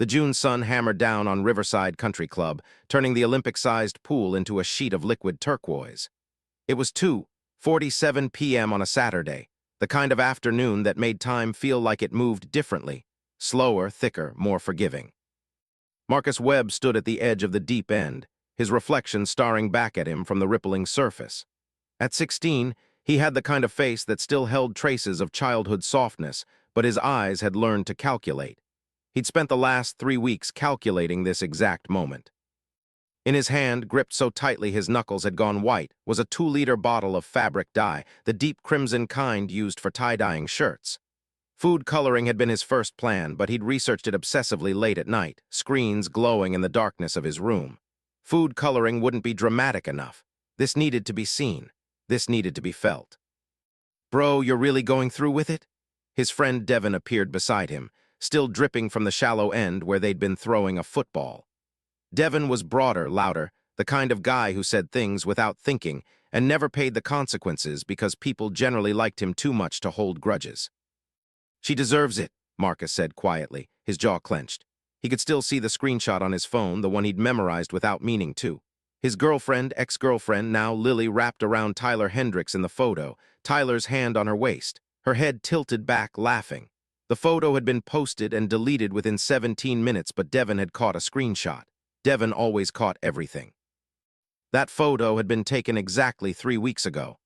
The June sun hammered down on Riverside Country Club, turning the Olympic-sized pool into a sheet of liquid turquoise. It was 2:47 p.m. on a Saturday, the kind of afternoon that made time feel like it moved differently, slower, thicker, more forgiving. Marcus Webb stood at the edge of the deep end, his reflection staring back at him from the rippling surface. At 16, he had the kind of face that still held traces of childhood softness, but his eyes had learned to calculate. He'd spent the last 3 weeks calculating this exact moment. In his hand, gripped so tightly his knuckles had gone white, was a 2-liter bottle of fabric dye, the deep crimson kind used for tie-dyeing shirts. Food coloring had been his first plan, but he'd researched it obsessively late at night, screens glowing in the darkness of his room. Food coloring wouldn't be dramatic enough. This needed to be seen. This needed to be felt. "Bro, you're really going through with it?" His friend Devin appeared beside him, still dripping from the shallow end where they'd been throwing a football. Devin was broader, louder, the kind of guy who said things without thinking and never paid the consequences because people generally liked him too much to hold grudges. "She deserves it," Marcus said quietly, his jaw clenched. He could still see the screenshot on his phone, the one he'd memorized without meaning to. His girlfriend, ex-girlfriend, now Lily, wrapped around Tyler Hendricks in the photo, Tyler's hand on her waist, her head tilted back, laughing. The photo had been posted and deleted within 17 minutes, but Devin had caught a screenshot. Devin always caught everything. That photo had been taken exactly 3 weeks ago.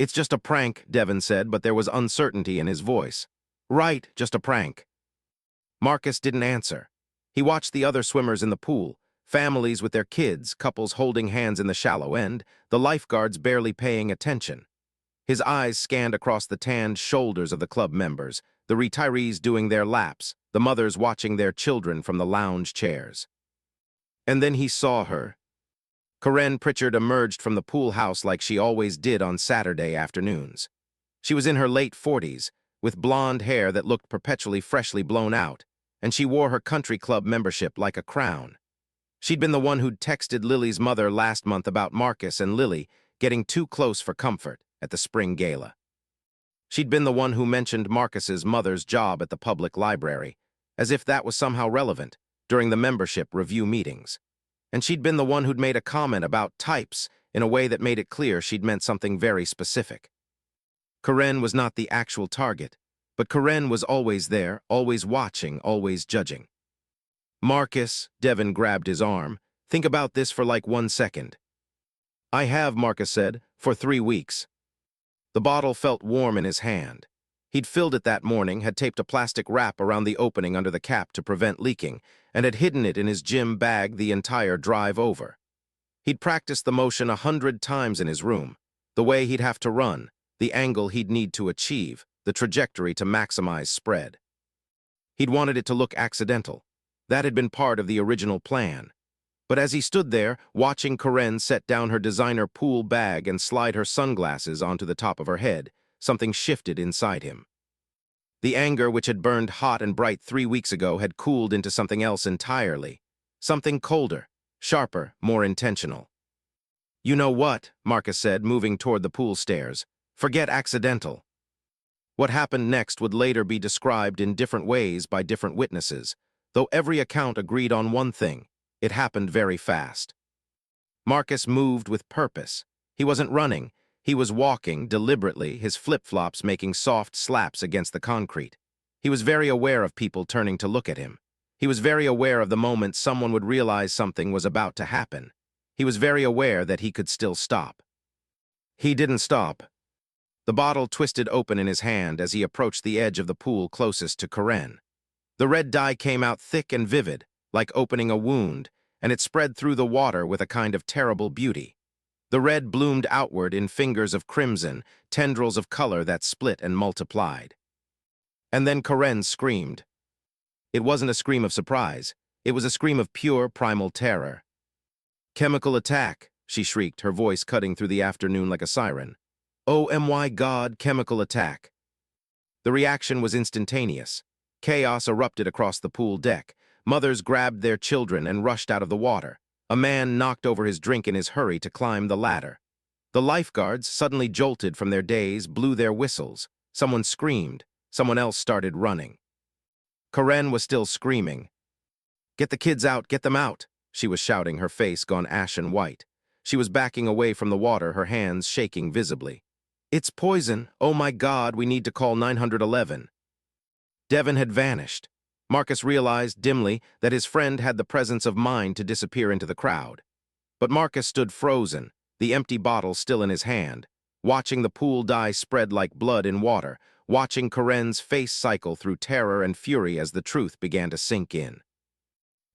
"It's just a prank," Devin said, but there was uncertainty in his voice. "Right, just a prank." Marcus didn't answer. He watched the other swimmers in the pool, families with their kids, couples holding hands in the shallow end, the lifeguards barely paying attention. His eyes scanned across the tanned shoulders of the club members, the retirees doing their laps, the mothers watching their children from the lounge chairs. And then he saw her. Corinne Pritchard emerged from the pool house like she always did on Saturday afternoons. She was in her late 40s, with blonde hair that looked perpetually freshly blown out, and she wore her country club membership like a crown. She'd been the one who'd texted Lily's mother last month about Marcus and Lily getting too close for comfort at the spring gala. She'd been the one who mentioned Marcus's mother's job at the public library, as if that was somehow relevant, during the membership review meetings. And she'd been the one who'd made a comment about types in a way that made it clear she'd meant something very specific. Corinne was not the actual target, but Corinne was always there, always watching, always judging. "Marcus," Devin grabbed his arm, "think about this for like 1 second." "I have," Marcus said, "for 3 weeks." The bottle felt warm in his hand. He'd filled it that morning, had taped a plastic wrap around the opening under the cap to prevent leaking, and had hidden it in his gym bag the entire drive over. He'd practiced the motion 100 times in his room, the way he'd have to run, the angle he'd need to achieve, the trajectory to maximize spread. He'd wanted it to look accidental. That had been part of the original plan. But as he stood there, watching Corinne set down her designer pool bag and slide her sunglasses onto the top of her head, something shifted inside him. The anger which had burned hot and bright 3 weeks ago had cooled into something else entirely. Something colder, sharper, more intentional. "You know what?" Marcus said, moving toward the pool stairs. "Forget accidental." What happened next would later be described in different ways by different witnesses, though every account agreed on one thing: it happened very fast. Marcus moved with purpose. He wasn't running. He was walking, deliberately, his flip-flops making soft slaps against the concrete. He was very aware of people turning to look at him. He was very aware of the moment someone would realize something was about to happen. He was very aware that he could still stop. He didn't stop. The bottle twisted open in his hand as he approached the edge of the pool closest to Corinne. The red dye came out thick and vivid, like opening a wound, and it spread through the water with a kind of terrible beauty. The red bloomed outward in fingers of crimson, tendrils of color that split and multiplied. And then Corinne screamed. It wasn't a scream of surprise. It was a scream of pure, primal terror. "Chemical attack," she shrieked, her voice cutting through the afternoon like a siren. "Oh my God, chemical attack." The reaction was instantaneous. Chaos erupted across the pool deck. Mothers grabbed their children and rushed out of the water. A man knocked over his drink in his hurry to climb the ladder. The lifeguards, suddenly jolted from their daze, blew their whistles. Someone screamed. Someone else started running. Corinne was still screaming. "Get the kids out, get them out!" She was shouting, her face gone ashen white. She was backing away from the water, her hands shaking visibly. "It's poison! Oh my God, we need to call 911. Devon had vanished. Marcus realized dimly that his friend had the presence of mind to disappear into the crowd. But Marcus stood frozen, the empty bottle still in his hand, watching the pool dye spread like blood in water, watching Karen's face cycle through terror and fury as the truth began to sink in.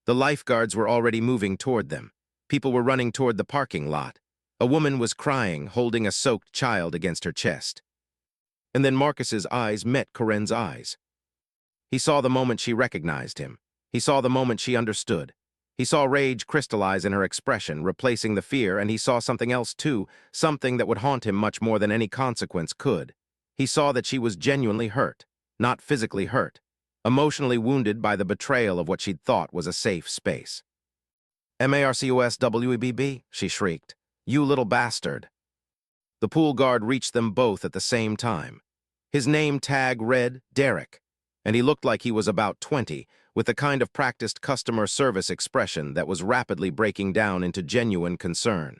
The lifeguards were already moving toward them. People were running toward the parking lot. A woman was crying, holding a soaked child against her chest. And then Marcus's eyes met Karen's eyes. He saw the moment she recognized him. He saw the moment she understood. He saw rage crystallize in her expression, replacing the fear, and he saw something else too, something that would haunt him much more than any consequence could. He saw that she was genuinely hurt, not physically hurt, emotionally wounded by the betrayal of what she'd thought was a safe space. "Marcuswebb," she shrieked. "You little bastard." The pool guard reached them both at the same time. His name tag read Derek, and he looked like he was about 20, with the kind of practiced customer service expression that was rapidly breaking down into genuine concern.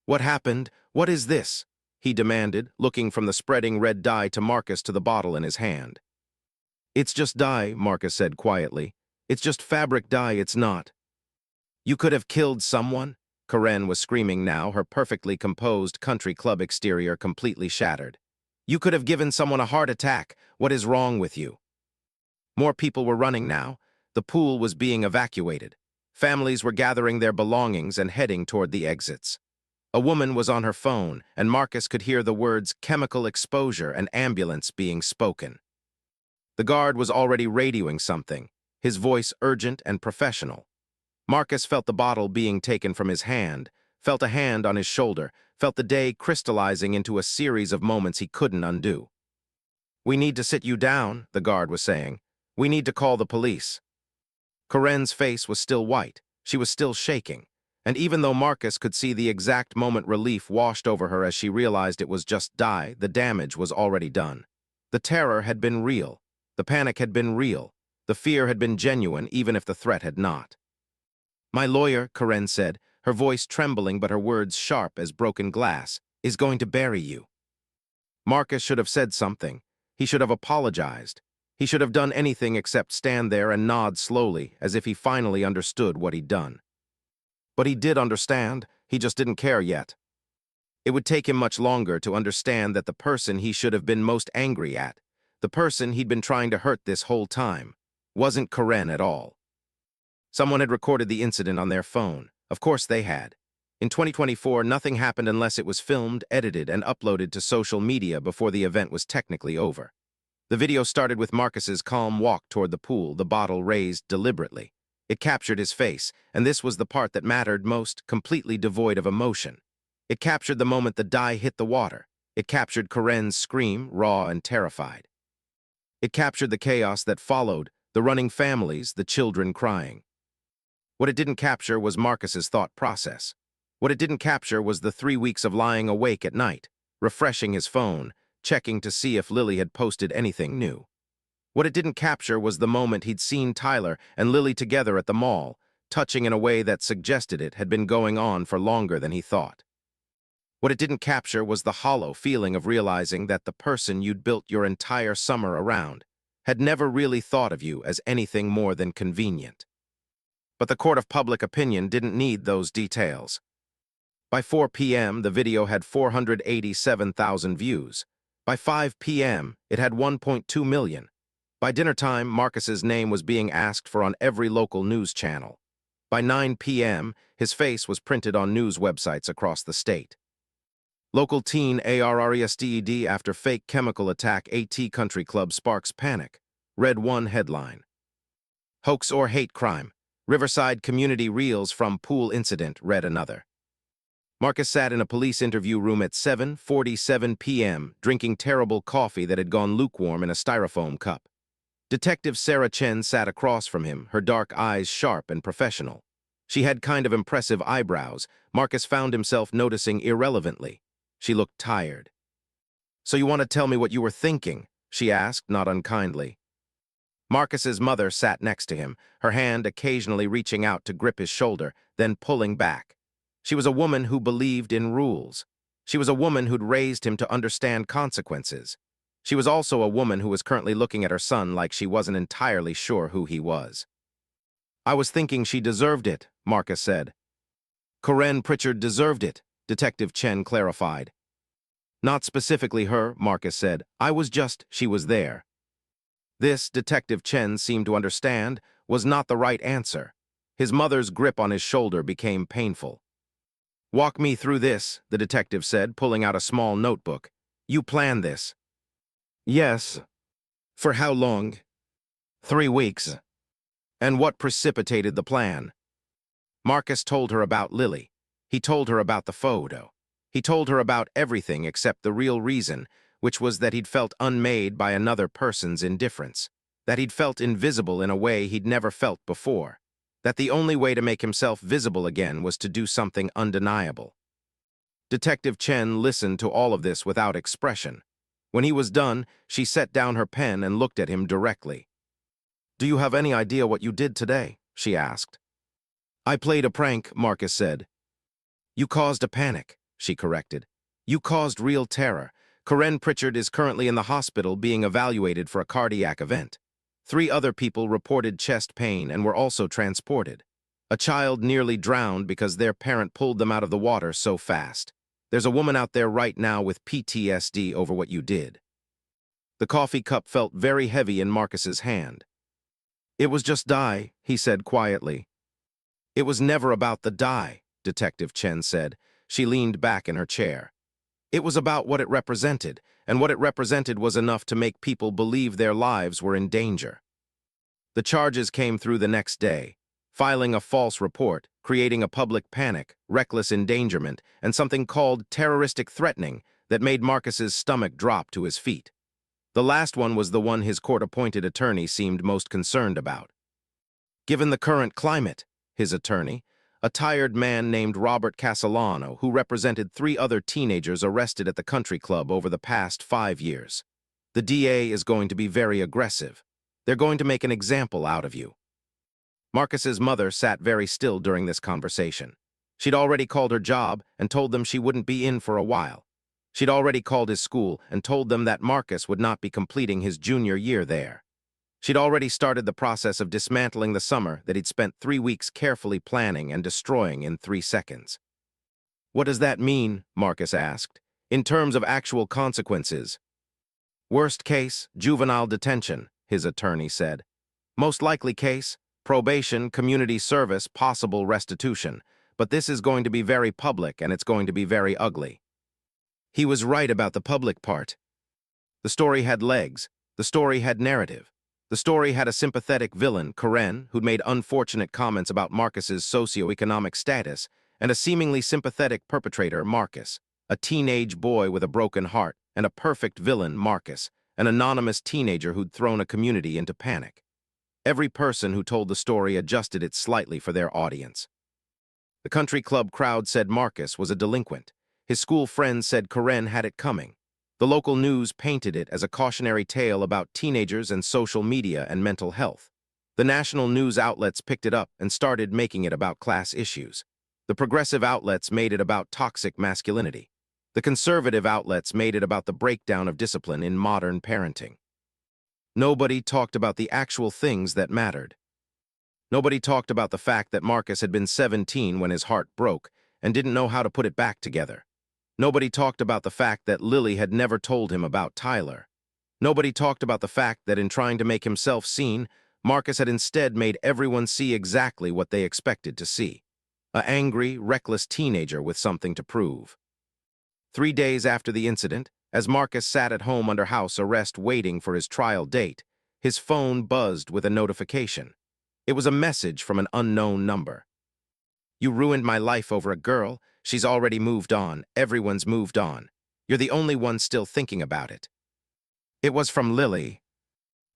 "What happened? What is this?" he demanded, looking from the spreading red dye to Marcus to the bottle in his hand. "It's just dye," Marcus said quietly. "It's just fabric dye, it's not." "You could have killed someone?" Karen was screaming now, her perfectly composed country club exterior completely shattered. "You could have given someone a heart attack. What is wrong with you?" More people were running now. The pool was being evacuated. Families were gathering their belongings and heading toward the exits. A woman was on her phone, and Marcus could hear the words chemical exposure and ambulance being spoken. The guard was already radioing something, his voice urgent and professional. Marcus felt the bottle being taken from his hand, felt a hand on his shoulder, felt the day crystallizing into a series of moments he couldn't undo. "We need to sit you down," the guard was saying. "We need to call the police." Karen's face was still white. She was still shaking. And even though Marcus could see the exact moment relief washed over her as she realized it was just dye, the damage was already done. The terror had been real. The panic had been real. The fear had been genuine, even if the threat had not. "My lawyer," Karen said, her voice trembling but her words sharp as broken glass, "is going to bury you." Marcus should have said something. He should have apologized. He should have done anything except stand there and nod slowly, as if he finally understood what he'd done. But he did understand, he just didn't care yet. It would take him much longer to understand that the person he should have been most angry at, the person he'd been trying to hurt this whole time, wasn't Karen at all. Someone had recorded the incident on their phone. Of course they had. In 2024, nothing happened unless it was filmed, edited, and uploaded to social media before the event was technically over. The video started with Marcus's calm walk toward the pool, the bottle raised deliberately. It captured his face, and this was the part that mattered most, completely devoid of emotion. It captured the moment the dye hit the water. It captured Karen's scream, raw and terrified. It captured the chaos that followed, the running families, the children crying. What it didn't capture was Marcus's thought process. What it didn't capture was the 3 weeks of lying awake at night, refreshing his phone, checking to see if Lily had posted anything new. What it didn't capture was the moment he'd seen Tyler and Lily together at the mall, touching in a way that suggested it had been going on for longer than he thought. What it didn't capture was the hollow feeling of realizing that the person you'd built your entire summer around had never really thought of you as anything more than convenient. But the court of public opinion didn't need those details. By 4 p.m., the video had 487,000 views. By 5 p.m., it had 1.2 million. By dinner time, Marcus's name was being asked for on every local news channel. By 9 p.m., his face was printed on news websites across the state. Local teen arrested after fake chemical attack AT Country Club sparks panic, read one headline. Hoax or hate crime, Riverside community reels from pool incident, read another. Marcus sat in a police interview room at 7:47 p.m., drinking terrible coffee that had gone lukewarm in a styrofoam cup. Detective Sarah Chen sat across from him, her dark eyes sharp and professional. She had kind of impressive eyebrows, Marcus found himself noticing irrelevantly. She looked tired. "So you want to tell me what you were thinking?" she asked, not unkindly. Marcus's mother sat next to him, her hand occasionally reaching out to grip his shoulder, then pulling back. She was a woman who believed in rules. She was a woman who'd raised him to understand consequences. She was also a woman who was currently looking at her son like she wasn't entirely sure who he was. "I was thinking she deserved it," Marcus said. "Corinne Pritchard deserved it," Detective Chen clarified. "Not specifically her," Marcus said. She was there." This, Detective Chen seemed to understand, was not the right answer. His mother's grip on his shoulder became painful. "Walk me through this," the detective said, pulling out a small notebook. "You planned this." "Yes." "For how long?" "3 weeks." "And what precipitated the plan?" Marcus told her about Lily. He told her about the photo. He told her about everything except the real reason, which was that he'd felt unmade by another person's indifference, that he'd felt invisible in a way he'd never felt before, that the only way to make himself visible again was to do something undeniable. Detective Chen listened to all of this without expression. When he was done, she set down her pen and looked at him directly. "Do you have any idea what you did today?" she asked. "I played a prank," Marcus said. "You caused a panic," she corrected. "You caused real terror. Corinne Pritchard is currently in the hospital being evaluated for a cardiac event. 3 other people reported chest pain and were also transported. A child nearly drowned because their parent pulled them out of the water so fast. There's a woman out there right now with PTSD over what you did." The coffee cup felt very heavy in Marcus's hand. "It was just die," he said quietly. "It was never about the die," Detective Chen said. She leaned back in her chair. "It was about what it represented, and what it represented was enough to make people believe their lives were in danger." The charges came through the next day. Filing a false report, creating a public panic, reckless endangerment, and something called terroristic threatening that made Marcus's stomach drop to his feet. The last one was the one his court-appointed attorney seemed most concerned about. "Given the current climate," his attorney, a tired man named Robert Castellano, who represented 3 other teenagers arrested at the country club over the past 5 years. "The DA is going to be very aggressive. They're going to make an example out of you." Marcus's mother sat very still during this conversation. She'd already called her job and told them she wouldn't be in for a while. She'd already called his school and told them that Marcus would not be completing his junior year there. She'd already started the process of dismantling the summer that he'd spent 3 weeks carefully planning and destroying in 3 seconds. "What does that mean?" Marcus asked. "In terms of actual consequences?" "Worst case, juvenile detention," his attorney said. "Most likely case, probation, community service, possible restitution. But this is going to be very public and it's going to be very ugly." He was right about the public part. The story had legs. The story had narrative. The story had a sympathetic villain, Corinne, who'd made unfortunate comments about Marcus's socioeconomic status, and a seemingly sympathetic perpetrator, Marcus, a teenage boy with a broken heart, and a perfect villain, Marcus, an anonymous teenager who'd thrown a community into panic. Every person who told the story adjusted it slightly for their audience. The country club crowd said Marcus was a delinquent. His school friends said Corinne had it coming. The local news painted it as a cautionary tale about teenagers and social media and mental health. The national news outlets picked it up and started making it about class issues. The progressive outlets made it about toxic masculinity. The conservative outlets made it about the breakdown of discipline in modern parenting. Nobody talked about the actual things that mattered. Nobody talked about the fact that Marcus had been 17 when his heart broke and didn't know how to put it back together. Nobody talked about the fact that Lily had never told him about Tyler. Nobody talked about the fact that in trying to make himself seen, Marcus had instead made everyone see exactly what they expected to see. An angry, reckless teenager with something to prove. 3 days after the incident, as Marcus sat at home under house arrest waiting for his trial date, his phone buzzed with a notification. It was a message from an unknown number. "You ruined my life over a girl. She's already moved on. Everyone's moved on. You're the only one still thinking about it." It was from Lily.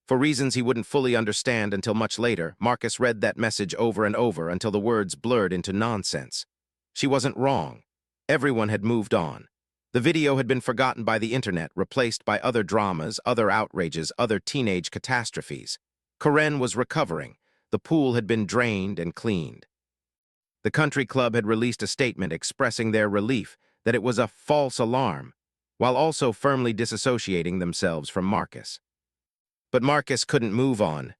For reasons he wouldn't fully understand until much later, Marcus read that message over and over until the words blurred into nonsense. She wasn't wrong. Everyone had moved on. The video had been forgotten by the internet, replaced by other dramas, other outrages, other teenage catastrophes. Corinne was recovering. The pool had been drained and cleaned. The country club had released a statement expressing their relief that it was a false alarm, while also firmly disassociating themselves from Marcus. But Marcus couldn't move on.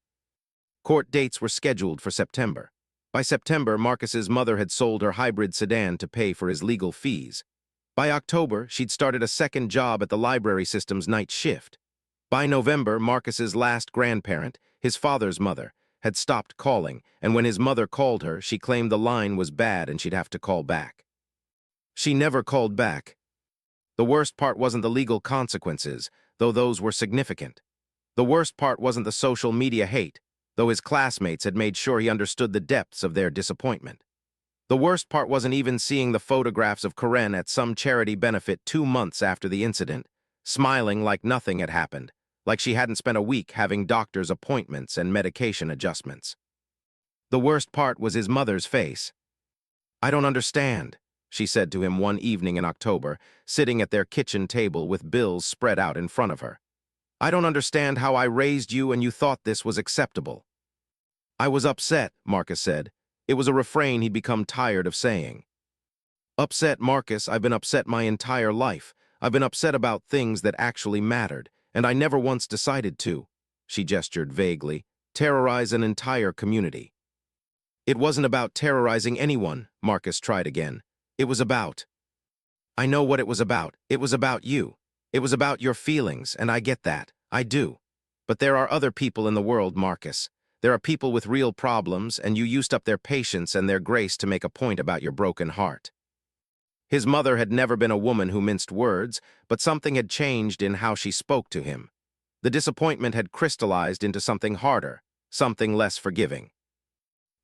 Court dates were scheduled for September. By September, Marcus's mother had sold her hybrid sedan to pay for his legal fees. By October, she'd started a second job at the library system's night shift. By November, Marcus's last grandparent, his father's mother, had stopped calling, and when his mother called her, she claimed the line was bad and she'd have to call back. She never called back. The worst part wasn't the legal consequences, though those were significant. The worst part wasn't the social media hate, though his classmates had made sure he understood the depths of their disappointment. The worst part wasn't even seeing the photographs of Corinne at some charity benefit 2 months after the incident, smiling like nothing had happened, like she hadn't spent a week having doctor's appointments and medication adjustments. The worst part was his mother's face. "I don't understand," she said to him one evening in October, sitting at their kitchen table with bills spread out in front of her. "I don't understand how I raised you and you thought this was acceptable." "I was upset," Marcus said. It was a refrain he'd become tired of saying. "Upset, Marcus, I've been upset my entire life. I've been upset about things that actually mattered, and I never once decided to," she gestured vaguely, "terrorize an entire community." "It wasn't about terrorizing anyone," Marcus tried again. "It was about—" "I know what it was about. It was about you. It was about your feelings, and I get that. I do. But there are other people in the world, Marcus. There are people with real problems, and you used up their patience and their grace to make a point about your broken heart." His mother had never been a woman who minced words, but something had changed in how she spoke to him. The disappointment had crystallized into something harder, something less forgiving.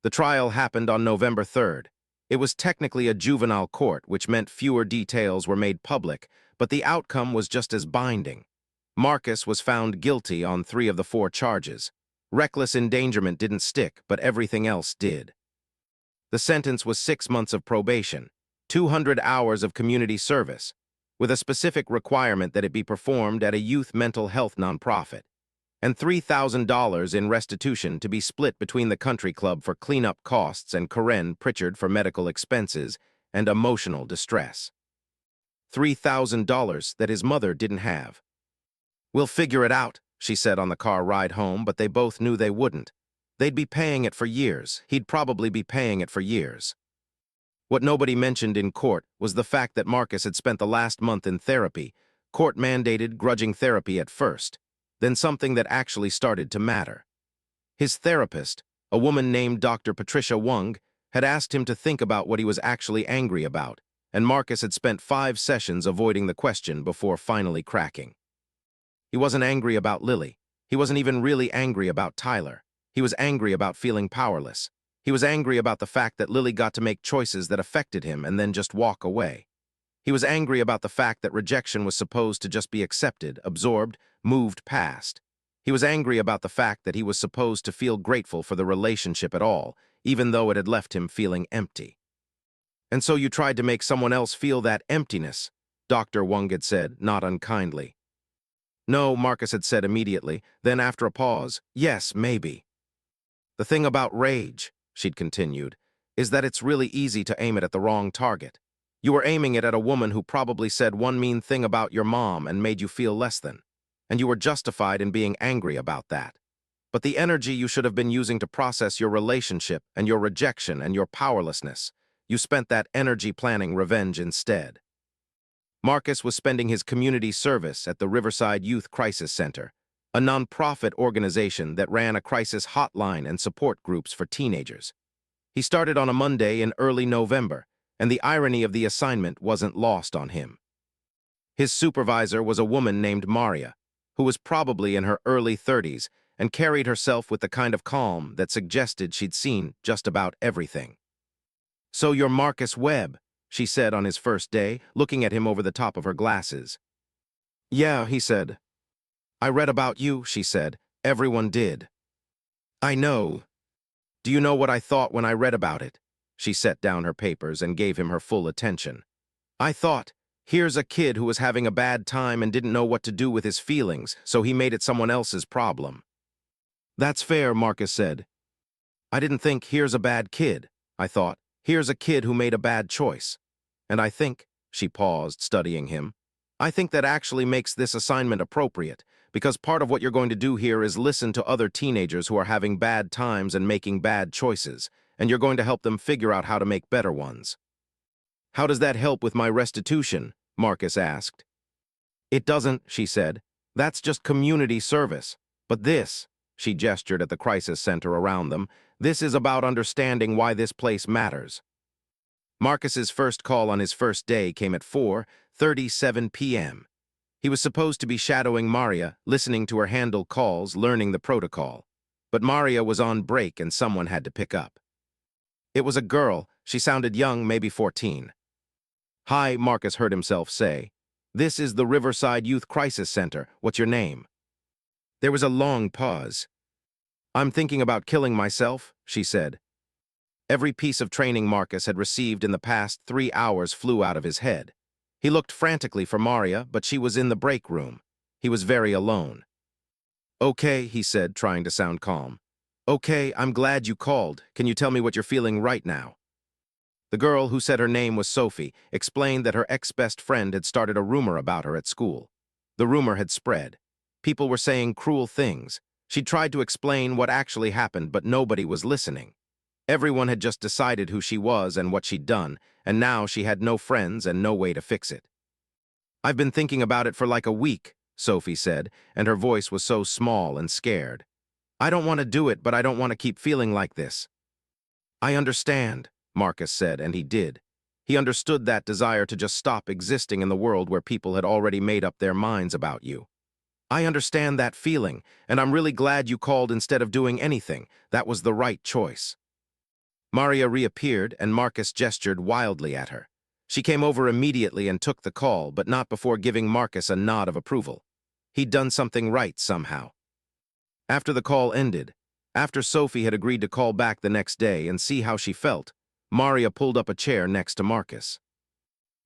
The trial happened on November 3rd. It was technically a juvenile court, which meant fewer details were made public, but the outcome was just as binding. Marcus was found guilty on 3 of the 4 charges. Reckless endangerment didn't stick, but everything else did. The sentence was 6 months of probation, 200 hours of community service, with a specific requirement that it be performed at a youth mental health nonprofit, and $3,000 in restitution to be split between the country club for cleanup costs and Corinne Pritchard for medical expenses and emotional distress. $3,000 that his mother didn't have. "We'll figure it out," she said on the car ride home, but they both knew they wouldn't. They'd be paying it for years. He'd probably be paying it for years. What nobody mentioned in court was the fact that Marcus had spent the last month in therapy, court-mandated grudging therapy at first, then something that actually started to matter. His therapist, a woman named Dr. Patricia Wung, had asked him to think about what he was actually angry about, and Marcus had spent 5 sessions avoiding the question before finally cracking. He wasn't angry about Lily. He wasn't even really angry about Tyler. He was angry about feeling powerless. He was angry about the fact that Lily got to make choices that affected him and then just walk away. He was angry about the fact that rejection was supposed to just be accepted, absorbed, moved past. He was angry about the fact that he was supposed to feel grateful for the relationship at all, even though it had left him feeling empty. "And so you tried to make someone else feel that emptiness," Dr. Wung had said, not unkindly. "No," Marcus had said immediately, then after a pause, "Yes, maybe. The thing about rage," she'd continued, "is that it's really easy to aim it at the wrong target. You were aiming it at a woman who probably said one mean thing about your mom and made you feel less than, and you were justified in being angry about that. But the energy you should have been using to process your relationship and your rejection and your powerlessness, you spent that energy planning revenge instead." Marcus was spending his community service at the Riverside Youth Crisis Center, a nonprofit organization that ran a crisis hotline and support groups for teenagers. He started on a Monday in early November, and the irony of the assignment wasn't lost on him. His supervisor was a woman named Maria, who was probably in her early 30s and carried herself with the kind of calm that suggested she'd seen just about everything. "So you're Marcus Webb," she said on his first day, looking at him over the top of her glasses. "Yeah," he said. "I read about you," she said. "Everyone did." "I know. Do you know what I thought when I read about it?" She set down her papers and gave him her full attention. "I thought, here's a kid who was having a bad time and didn't know what to do with his feelings, so he made it someone else's problem." That's fair, Marcus said. I didn't think, here's a bad kid. I thought, here's a kid who made a bad choice. And I think, she paused, studying him, I think that actually makes this assignment appropriate, because part of what you're going to do here is listen to other teenagers who are having bad times and making bad choices, and you're going to help them figure out how to make better ones. How does that help with my restitution? Marcus asked. It doesn't, she said. That's just community service. But this, she gestured at the crisis center around them, this is about understanding why this place matters. Marcus's first call on his first day came at 4:37 p.m. He was supposed to be shadowing Maria, listening to her handle calls, learning the protocol. But Maria was on break and someone had to pick up. It was a girl. She sounded young, maybe 14. Hi, Marcus heard himself say. This is the Riverside Youth Crisis Center. What's your name? There was a long pause. I'm thinking about killing myself, she said. Every piece of training Marcus had received in the past 3 hours flew out of his head. He looked frantically for Maria, but she was in the break room. He was very alone. Okay, he said, trying to sound calm. Okay, I'm glad you called. Can you tell me what you're feeling right now? The girl, who said her name was Sophie, explained that her ex-best friend had started a rumor about her at school. The rumor had spread. People were saying cruel things. She tried to explain what actually happened, but nobody was listening. Everyone had just decided who she was and what she'd done, and now she had no friends and no way to fix it. I've been thinking about it for like a week, Sophie said, and her voice was so small and scared. I don't want to do it, but I don't want to keep feeling like this. I understand, Marcus said, and he did. He understood that desire to just stop existing in the world where people had already made up their minds about you. I understand that feeling, and I'm really glad you called instead of doing anything. That was the right choice. Maria reappeared, and Marcus gestured wildly at her. She came over immediately and took the call, but not before giving Marcus a nod of approval. He'd done something right somehow. After the call ended, after Sophie had agreed to call back the next day and see how she felt, Maria pulled up a chair next to Marcus.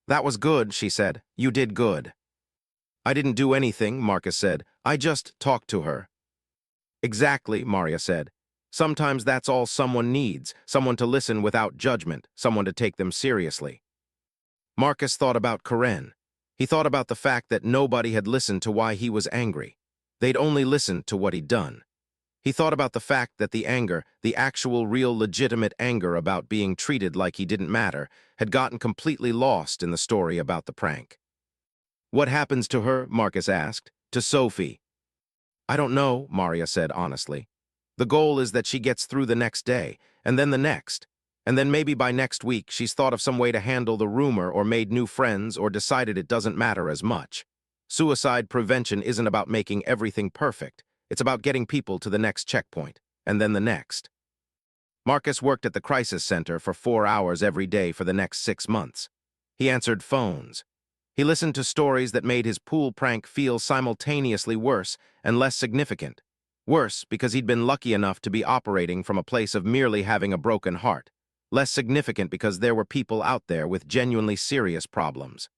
That was good, she said. You did good. I didn't do anything, Marcus said. I just talked to her. Exactly, Maria said. Sometimes that's all someone needs, someone to listen without judgment, someone to take them seriously. Marcus thought about Karen. He thought about the fact that nobody had listened to why he was angry. They'd only listened to what he'd done. He thought about the fact that the anger, the actual real legitimate anger about being treated like he didn't matter, had gotten completely lost in the story about the prank. What happens to her? Marcus asked. To Sophie. I don't know, Maria said honestly. The goal is that she gets through the next day, and then the next. And then maybe by next week she's thought of some way to handle the rumor or made new friends or decided it doesn't matter as much. Suicide prevention isn't about making everything perfect. It's about getting people to the next checkpoint, and then the next. Marcus worked at the crisis center for 4 hours every day for the next 6 months. He answered phones. He listened to stories that made his pool prank feel simultaneously worse and less significant. Worse because he'd been lucky enough to be operating from a place of merely having a broken heart. Less significant because there were people out there with genuinely serious problems.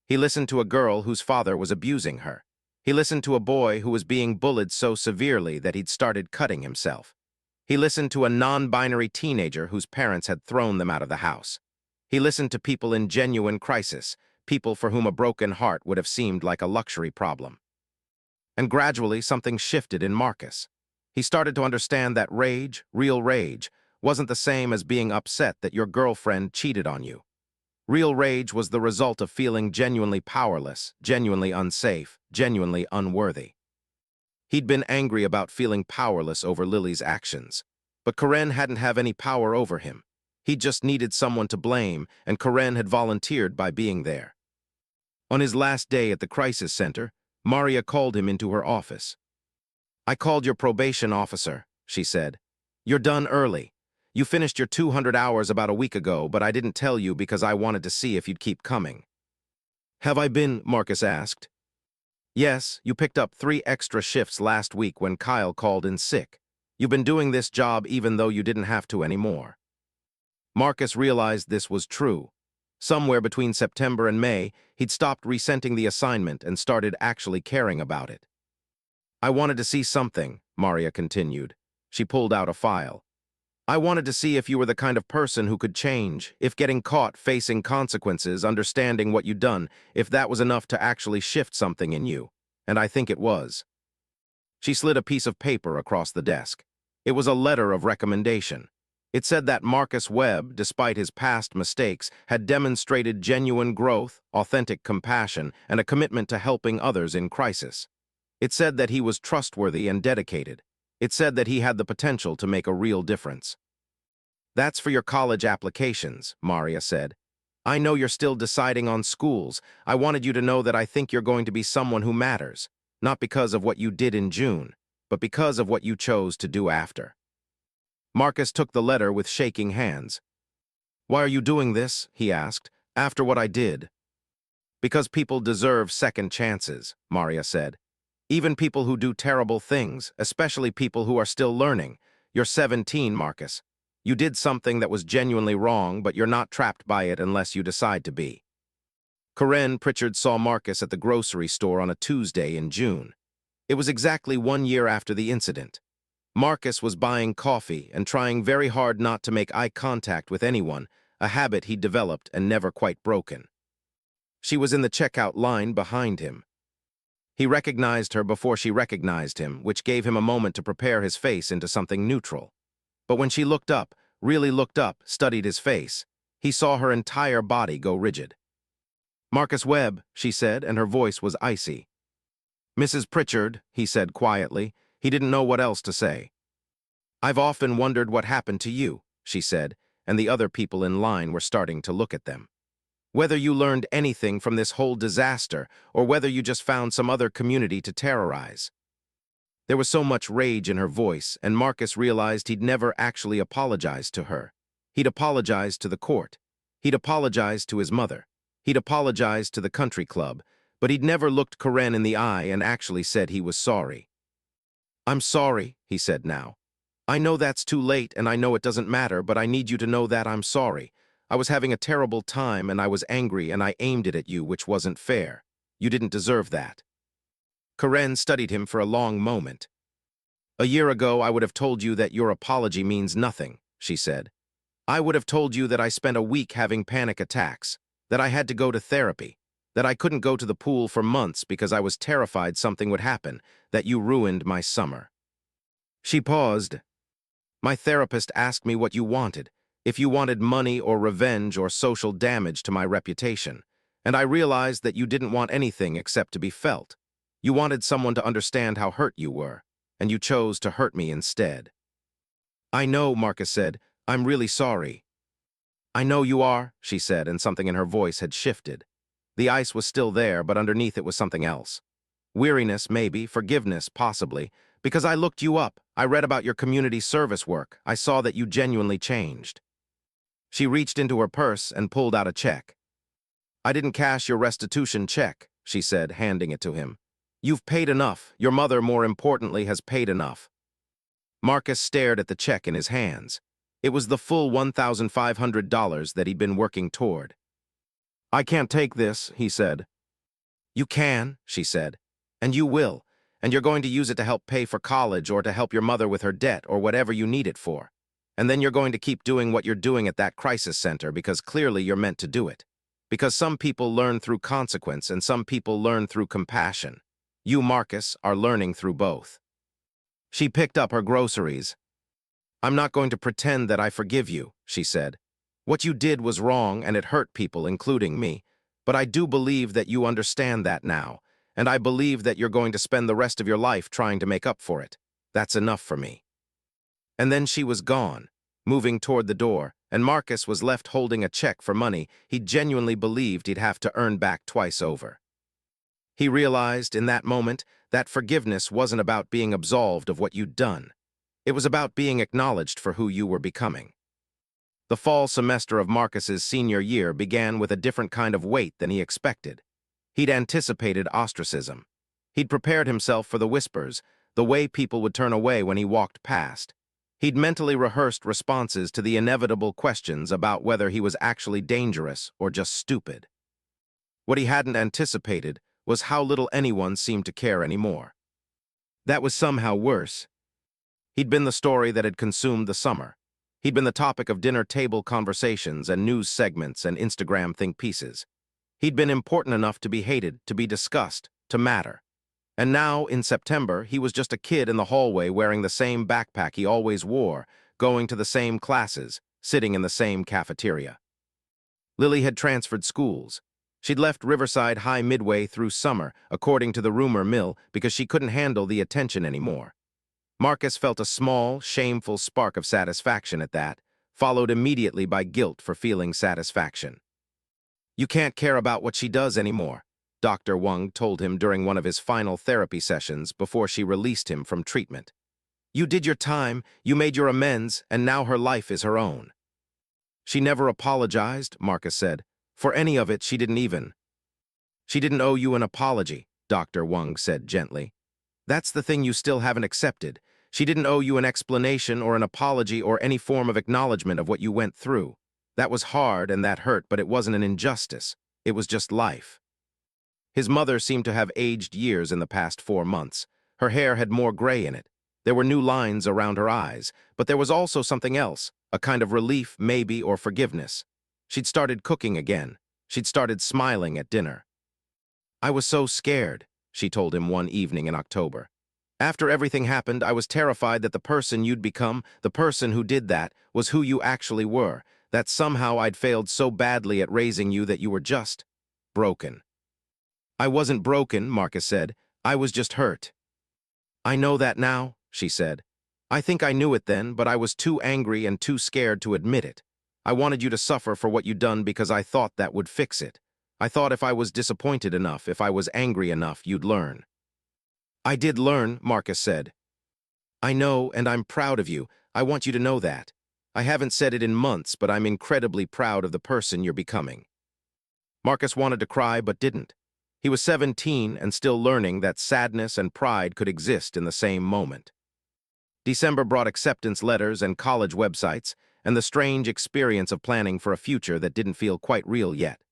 He listened to a girl whose father was abusing her. He listened to a boy who was being bullied so severely that he'd started cutting himself. He listened to a non-binary teenager whose parents had thrown them out of the house. He listened to people in genuine crisis, people for whom a broken heart would have seemed like a luxury problem. And gradually, something shifted in Marcus. He started to understand that rage, real rage, wasn't the same as being upset that your girlfriend cheated on you. Real rage was the result of feeling genuinely powerless, genuinely unsafe, genuinely unworthy. He'd been angry about feeling powerless over Lily's actions, but Karen hadn't have any power over him. He just needed someone to blame, and Karen had volunteered by being there. On his last day at the crisis center, Maria called him into her office. I called your probation officer, she said. You're done early. You finished your 200 hours about a week ago, but I didn't tell you because I wanted to see if you'd keep coming. Have I been? Marcus asked. Yes, you picked up 3 extra shifts last week when Kyle called in sick. You've been doing this job even though you didn't have to anymore. Marcus realized this was true. Somewhere between September and May, he'd stopped resenting the assignment and started actually caring about it. I wanted to see something, Maria continued. She pulled out a file. I wanted to see if you were the kind of person who could change, if getting caught, facing consequences, understanding what you'd done, if that was enough to actually shift something in you. And I think it was. She slid a piece of paper across the desk. It was a letter of recommendation. It said that Marcus Webb, despite his past mistakes, had demonstrated genuine growth, authentic compassion, and a commitment to helping others in crisis. It said that he was trustworthy and dedicated. It said that he had the potential to make a real difference. That's for your college applications, Maria said. I know you're still deciding on schools. I wanted you to know that I think you're going to be someone who matters, not because of what you did in June, but because of what you chose to do after. Marcus took the letter with shaking hands. Why are you doing this? He asked. After what I did. Because people deserve second chances, Maria said. Even people who do terrible things, especially people who are still learning. You're 17, Marcus. You did something that was genuinely wrong, but you're not trapped by it unless you decide to be. Corinne Pritchard saw Marcus at the grocery store on a Tuesday in June. It was exactly 1 year after the incident. Marcus was buying coffee and trying very hard not to make eye contact with anyone, a habit he'd developed and never quite broken. She was in the checkout line behind him. He recognized her before she recognized him, which gave him a moment to prepare his face into something neutral. But when she looked up, really looked up, studied his face, he saw her entire body go rigid. Marcus Webb, she said, and her voice was icy. Mrs. Pritchard, he said quietly. He didn't know what else to say. I've often wondered what happened to you, she said, and the other people in line were starting to look at them. Whether you learned anything from this whole disaster, or whether you just found some other community to terrorize. There was so much rage in her voice, and Marcus realized he'd never actually apologized to her. He'd apologized to the court. He'd apologized to his mother. He'd apologized to the country club, but he'd never looked Corinne in the eye and actually said he was sorry. I'm sorry, he said now. I know that's too late and I know it doesn't matter, but I need you to know that I'm sorry. I was having a terrible time and I was angry and I aimed it at you, which wasn't fair. You didn't deserve that. Corinne studied him for a long moment. A year ago, I would have told you that your apology means nothing, she said. I would have told you that I spent a week having panic attacks, that I had to go to therapy, that I couldn't go to the pool for months because I was terrified something would happen, that you ruined my summer. She paused. My therapist asked me what you wanted, if you wanted money or revenge or social damage to my reputation, and I realized that you didn't want anything except to be felt. You wanted someone to understand how hurt you were, and you chose to hurt me instead. I know, Marcus said. I'm really sorry. I know you are, she said, and something in her voice had shifted. The ice was still there, but underneath it was something else. Weariness, maybe, forgiveness, possibly, because I looked you up. I read about your community service work. I saw that you genuinely changed. She reached into her purse and pulled out a check. I didn't cash your restitution check, she said, handing it to him. You've paid enough. Your mother, more importantly, has paid enough. Marcus stared at the check in his hands. It was the full $1,500 that he'd been working toward. I can't take this, he said. You can, she said, and you will, and you're going to use it to help pay for college or to help your mother with her debt or whatever you need it for. And then you're going to keep doing what you're doing at that crisis center because clearly you're meant to do it. Because some people learn through consequence and some people learn through compassion. You, Marcus, are learning through both. She picked up her groceries. I'm not going to pretend that I forgive you, she said. What you did was wrong and it hurt people, including me. But I do believe that you understand that now, and I believe that you're going to spend the rest of your life trying to make up for it. That's enough for me. And then she was gone, moving toward the door, and Marcus was left holding a check for money he genuinely believed he'd have to earn back twice over. He realized in that moment that forgiveness wasn't about being absolved of what you'd done. It was about being acknowledged for who you were becoming. The fall semester of Marcus's senior year began with a different kind of weight than he expected. He'd anticipated ostracism. He'd prepared himself for the whispers, the way people would turn away when he walked past. He'd mentally rehearsed responses to the inevitable questions about whether he was actually dangerous or just stupid. What he hadn't anticipated was how little anyone seemed to care anymore. That was somehow worse. He'd been the story that had consumed the summer. He'd been the topic of dinner table conversations and news segments and Instagram think pieces. He'd been important enough to be hated, to be discussed, to matter. And now, in September, he was just a kid in the hallway wearing the same backpack he always wore, going to the same classes, sitting in the same cafeteria. Lily had transferred schools. She'd left Riverside High midway through summer, according to the rumor mill, because she couldn't handle the attention anymore. Marcus felt a small, shameful spark of satisfaction at that, followed immediately by guilt for feeling satisfaction. "You can't care about what she does anymore," Dr. Wang told him during one of his final therapy sessions before she released him from treatment. "You did your time, you made your amends, and now her life is her own." "She never apologized," Marcus said. "For any of it, she didn't owe you an apology," Dr. Wang said gently. "That's the thing you still haven't accepted. She didn't owe you an explanation or an apology or any form of acknowledgement of what you went through. That was hard and that hurt, but it wasn't an injustice. It was just life." His mother seemed to have aged years in the past 4 months. Her hair had more gray in it. There were new lines around her eyes, but there was also something else, a kind of relief, maybe, or forgiveness. She'd started cooking again. She'd started smiling at dinner. "I was so scared," she told him one evening in October. "After everything happened, I was terrified that the person you'd become, the person who did that, was who you actually were, that somehow I'd failed so badly at raising you that you were just broken." "I wasn't broken," Marcus said. "I was just hurt." "I know that now," she said. "I think I knew it then, but I was too angry and too scared to admit it. I wanted you to suffer for what you'd done because I thought that would fix it. I thought if I was disappointed enough, if I was angry enough, you'd learn." "I did learn," Marcus said. "I know, and I'm proud of you. I want you to know that. I haven't said it in months, but I'm incredibly proud of the person you're becoming." Marcus wanted to cry, but didn't. He was 17 and still learning that sadness and pride could exist in the same moment. December brought acceptance letters and college websites, and the strange experience of planning for a future that didn't feel quite real yet.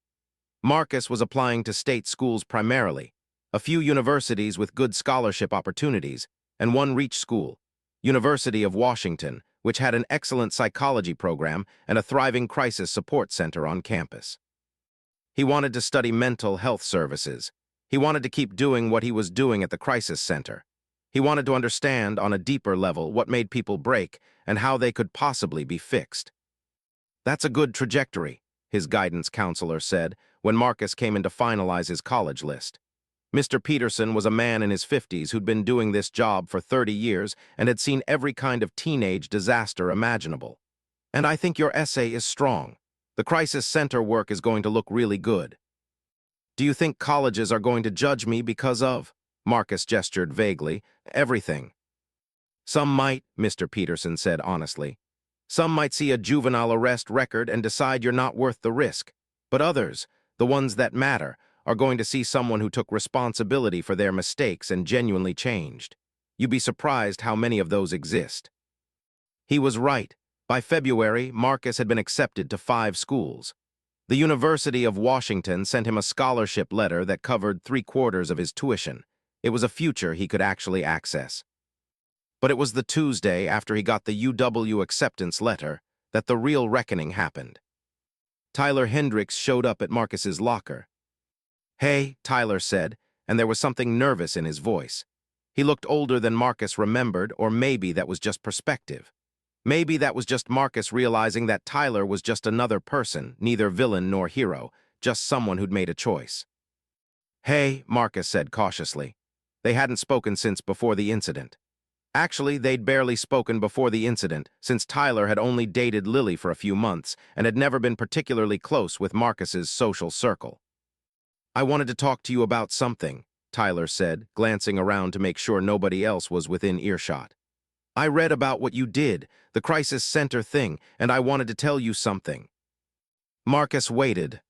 Marcus was applying to state schools primarily, a few universities with good scholarship opportunities, and one reach school, University of Washington, which had an excellent psychology program and a thriving crisis support center on campus. He wanted to study mental health services. He wanted to keep doing what he was doing at the crisis center. He wanted to understand on a deeper level what made people break and how they could possibly be fixed. "That's a good trajectory," his guidance counselor said when Marcus came in to finalize his college list. Mr. Peterson was a man in his 50s who'd been doing this job for 30 years and had seen every kind of teenage disaster imaginable. "And I think your essay is strong. The crisis center work is going to look really good." "Do you think colleges are going to judge me because of?" Marcus gestured vaguely. "Everything." "Some might," Mr. Peterson said honestly. "Some might see a juvenile arrest record and decide you're not worth the risk. But others, the ones that matter, are going to see someone who took responsibility for their mistakes and genuinely changed. You'd be surprised how many of those exist." He was right. By February, Marcus had been accepted to 5 schools. The University of Washington sent him a scholarship letter that covered 3/4 of his tuition. It was a future he could actually access. But it was the Tuesday after he got the UW acceptance letter that the real reckoning happened. Tyler Hendricks showed up at Marcus's locker. "Hey," Tyler said, and there was something nervous in his voice. He looked older than Marcus remembered, or maybe that was just perspective. Maybe that was just Marcus realizing that Tyler was just another person, neither villain nor hero, just someone who'd made a choice. "Hey," Marcus said cautiously. They hadn't spoken since before the incident. Actually, they'd barely spoken before the incident, since Tyler had only dated Lily for a few months and had never been particularly close with Marcus's social circle. "I wanted to talk to you about something," Tyler said, glancing around to make sure nobody else was within earshot. "I read about what you did, the crisis center thing, and I wanted to tell you something." Marcus waited.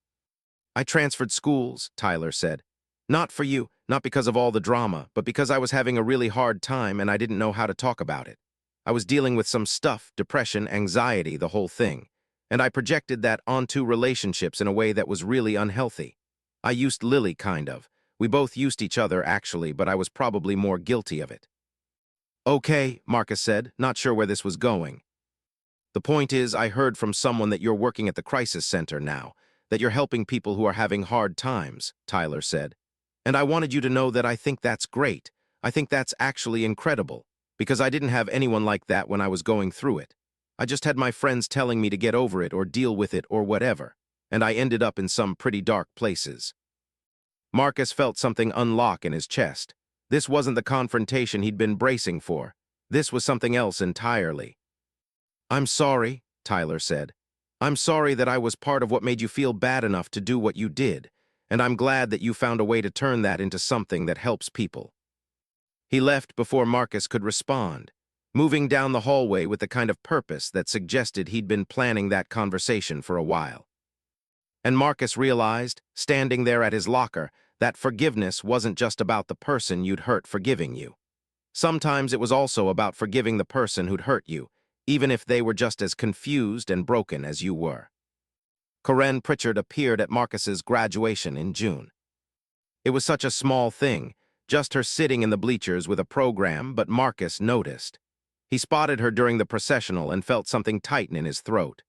"I transferred schools," Tyler said. "Not for you, not because of all the drama, but because I was having a really hard time and I didn't know how to talk about it. I was dealing with some stuff, depression, anxiety, the whole thing. And I projected that onto relationships in a way that was really unhealthy. I used Lily, kind of. We both used each other, actually, but I was probably more guilty of it." Okay, Marcus said, not sure where this was going. The point is, I heard from someone that you're working at the crisis center now, that you're helping people who are having hard times, Tyler said. And I wanted you to know that I think that's great. I think that's actually incredible, because I didn't have anyone like that when I was going through it. I just had my friends telling me to get over it or deal with it or whatever, and I ended up in some pretty dark places. Marcus felt something unlock in his chest. This wasn't the confrontation he'd been bracing for. This was something else entirely. I'm sorry, Tyler said. I'm sorry that I was part of what made you feel bad enough to do what you did, and I'm glad that you found a way to turn that into something that helps people. He left before Marcus could respond, moving down the hallway with the kind of purpose that suggested he'd been planning that conversation for a while. And Marcus realized, standing there at his locker, that forgiveness wasn't just about the person you'd hurt forgiving you. Sometimes it was also about forgiving the person who'd hurt you, even if they were just as confused and broken as you were. Corinne Pritchard appeared at Marcus's graduation in June. It was such a small thing, just her sitting in the bleachers with a program, but Marcus noticed. He spotted her during the processional and felt something tighten in his throat.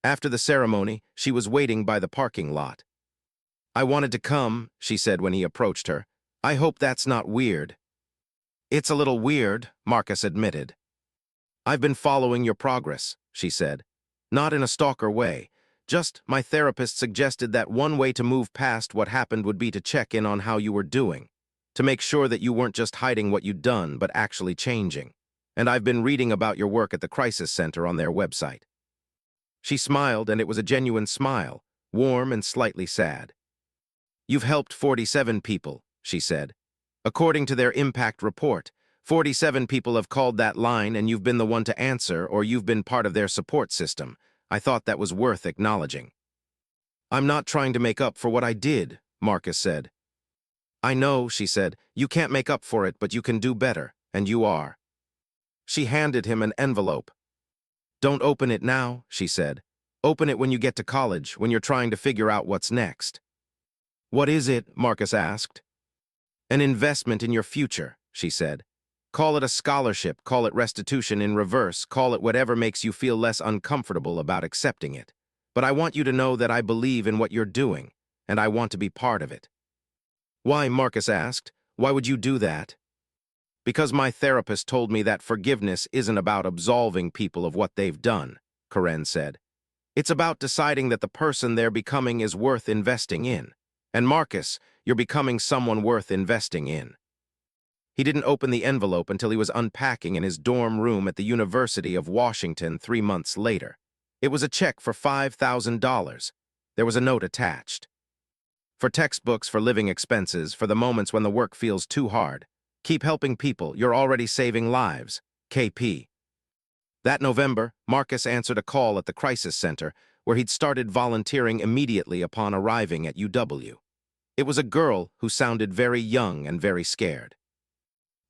After the ceremony, she was waiting by the parking lot. I wanted to come, she said when he approached her. I hope that's not weird. It's a little weird, Marcus admitted. I've been following your progress, she said. Not in a stalker way. Just, my therapist suggested that one way to move past what happened would be to check in on how you were doing, to make sure that you weren't just hiding what you'd done, but actually changing. And I've been reading about your work at the Crisis Center on their website. She smiled, and it was a genuine smile, warm and slightly sad. You've helped 47 people, she said. According to their impact report, 47 people have called that line and you've been the one to answer, or you've been part of their support system. I thought that was worth acknowledging. I'm not trying to make up for what I did, Marcus said. I know, she said. You can't make up for it, but you can do better, and you are. She handed him an envelope. Don't open it now, she said. Open it when you get to college, when you're trying to figure out what's next. What is it? Marcus asked. An investment in your future, she said. Call it a scholarship, call it restitution in reverse, call it whatever makes you feel less uncomfortable about accepting it. But I want you to know that I believe in what you're doing, and I want to be part of it. Why? Marcus asked. Why would you do that? Because my therapist told me that forgiveness isn't about absolving people of what they've done, Corinne said. It's about deciding that the person they're becoming is worth investing in. And Marcus, you're becoming someone worth investing in. He didn't open the envelope until he was unpacking in his dorm room at the University of Washington 3 months later. It was a check for $5,000. There was a note attached. For textbooks, for living expenses, for the moments when the work feels too hard. Keep helping people, you're already saving lives. KP. That November, Marcus answered a call at the Crisis Center, where he'd started volunteering immediately upon arriving at UW. It was a girl who sounded very young and very scared.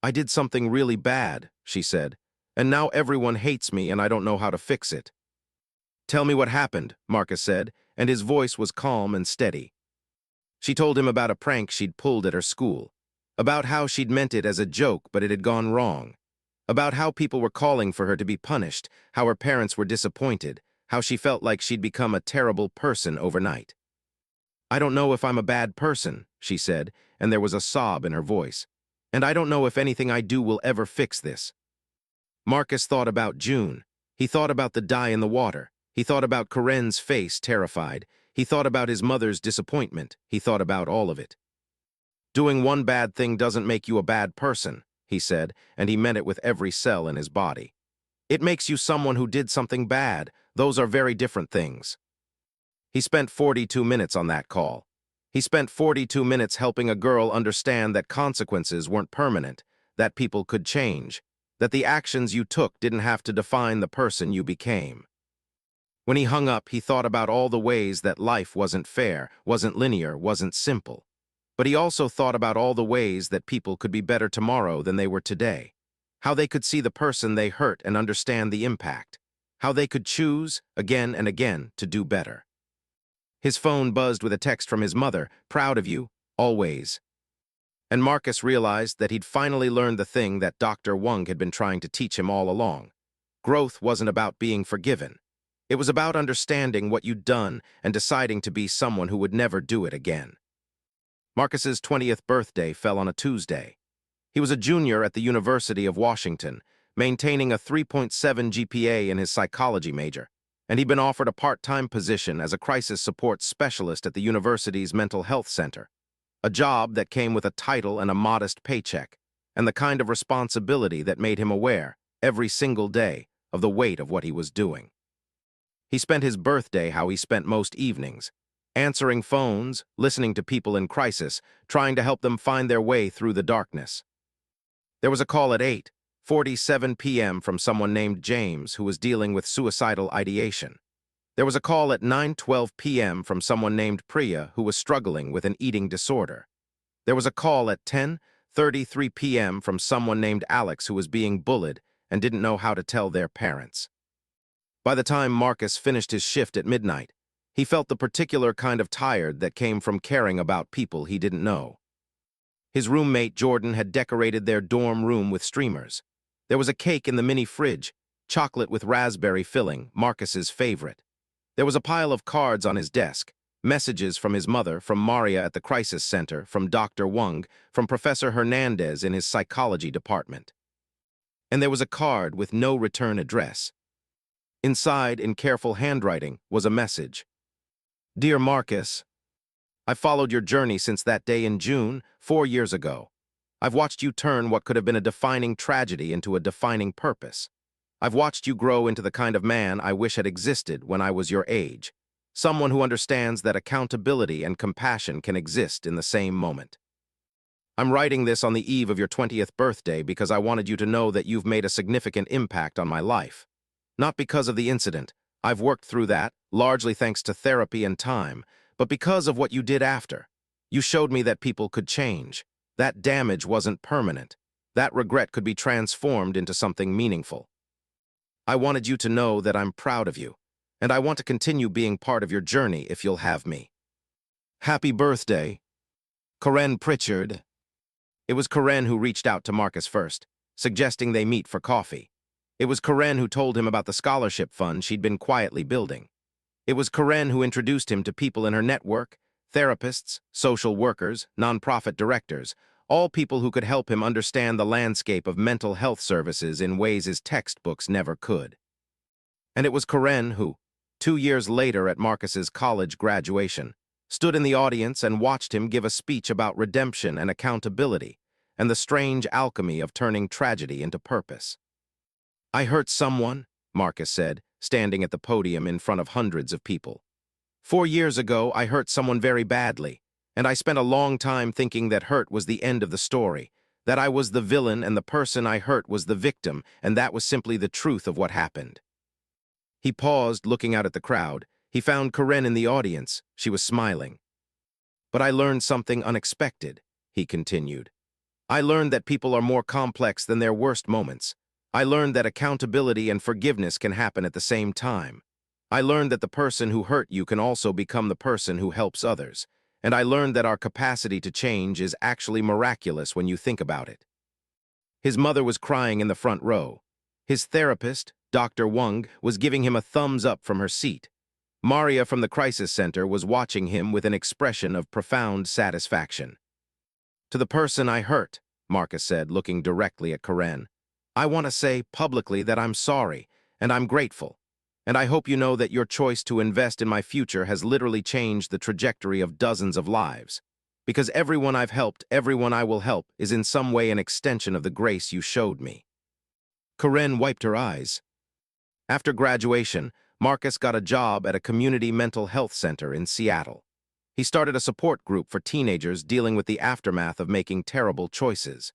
I did something really bad, she said, and now everyone hates me and I don't know how to fix it. Tell me what happened, Marcus said, and his voice was calm and steady. She told him about a prank she'd pulled at her school, about how she'd meant it as a joke but it had gone wrong, about how people were calling for her to be punished, how her parents were disappointed, how she felt like she'd become a terrible person overnight. I don't know if I'm a bad person, she said, and there was a sob in her voice. And I don't know if anything I do will ever fix this. Marcus thought about June. He thought about the dye in the water. He thought about Corinne's face, terrified. He thought about his mother's disappointment. He thought about all of it. Doing one bad thing doesn't make you a bad person, he said, and he meant it with every cell in his body. It makes you someone who did something bad. Those are very different things. He spent 42 minutes on that call. He spent 42 minutes helping a girl understand that consequences weren't permanent, that people could change, that the actions you took didn't have to define the person you became. When he hung up, he thought about all the ways that life wasn't fair, wasn't linear, wasn't simple. But he also thought about all the ways that people could be better tomorrow than they were today, how they could see the person they hurt and understand the impact, how they could choose, again and again, to do better. His phone buzzed with a text from his mother, proud of you, always. And Marcus realized that he'd finally learned the thing that Dr. Wung had been trying to teach him all along. Growth wasn't about being forgiven. It was about understanding what you'd done and deciding to be someone who would never do it again. Marcus's 20th birthday fell on a Tuesday. He was a junior at the University of Washington, maintaining a 3.7 GPA in his psychology major, and he'd been offered a part-time position as a crisis support specialist at the university's mental health center, a job that came with a title and a modest paycheck, and the kind of responsibility that made him aware, every single day, of the weight of what he was doing. He spent his birthday how he spent most evenings, answering phones, listening to people in crisis, trying to help them find their way through the darkness. There was a call at 8:47 p.m. from someone named James who was dealing with suicidal ideation. There was a call at 9:12 p.m. from someone named Priya who was struggling with an eating disorder. There was a call at 10:33 p.m. from someone named Alex who was being bullied and didn't know how to tell their parents. By the time Marcus finished his shift at midnight, he felt the particular kind of tired that came from caring about people he didn't know. His roommate Jordan had decorated their dorm room with streamers. There was a cake in the mini fridge, chocolate with raspberry filling, Marcus's favorite. There was a pile of cards on his desk, messages from his mother, from Maria at the crisis center, from Dr. Wung, from Professor Hernandez in his psychology department. And there was a card with no return address. Inside, in careful handwriting, was a message. Dear Marcus, I followed your journey since that day in June, 4 years ago. I've watched you turn what could have been a defining tragedy into a defining purpose. I've watched you grow into the kind of man I wish had existed when I was your age. Someone who understands that accountability and compassion can exist in the same moment. I'm writing this on the eve of your 20th birthday because I wanted you to know that you've made a significant impact on my life. Not because of the incident. I've worked through that, largely thanks to therapy and time, but because of what you did after. You showed me that people could change. That damage wasn't permanent. That regret could be transformed into something meaningful. I wanted you to know that I'm proud of you, and I want to continue being part of your journey if you'll have me. Happy birthday, Corinne Pritchard. It was Corinne who reached out to Marcus first, suggesting they meet for coffee. It was Corinne who told him about the scholarship fund she'd been quietly building. It was Corinne who introduced him to people in her network, therapists, social workers, nonprofit directors, all people who could help him understand the landscape of mental health services in ways his textbooks never could. And it was Corinne who, 2 years later at Marcus's college graduation, stood in the audience and watched him give a speech about redemption and accountability and the strange alchemy of turning tragedy into purpose. I hurt someone, Marcus said, standing at the podium in front of hundreds of people. 4 years ago, I hurt someone very badly, and I spent a long time thinking that hurt was the end of the story, that I was the villain and the person I hurt was the victim, and that was simply the truth of what happened. He paused, looking out at the crowd. He found Corinne in the audience. She was smiling. But I learned something unexpected, he continued. I learned that people are more complex than their worst moments. I learned that accountability and forgiveness can happen at the same time. I learned that the person who hurt you can also become the person who helps others. And I learned that our capacity to change is actually miraculous when you think about it. His mother was crying in the front row. His therapist, Dr. Wung, was giving him a thumbs up from her seat. Maria from the crisis center was watching him with an expression of profound satisfaction. To the person I hurt, Marcus said, looking directly at Corinne, I want to say publicly that I'm sorry, and I'm grateful. And I hope you know that your choice to invest in my future has literally changed the trajectory of dozens of lives. Because everyone I've helped, everyone I will help, is in some way an extension of the grace you showed me. Corinne wiped her eyes. After graduation, Marcus got a job at a community mental health center in Seattle. He started a support group for teenagers dealing with the aftermath of making terrible choices.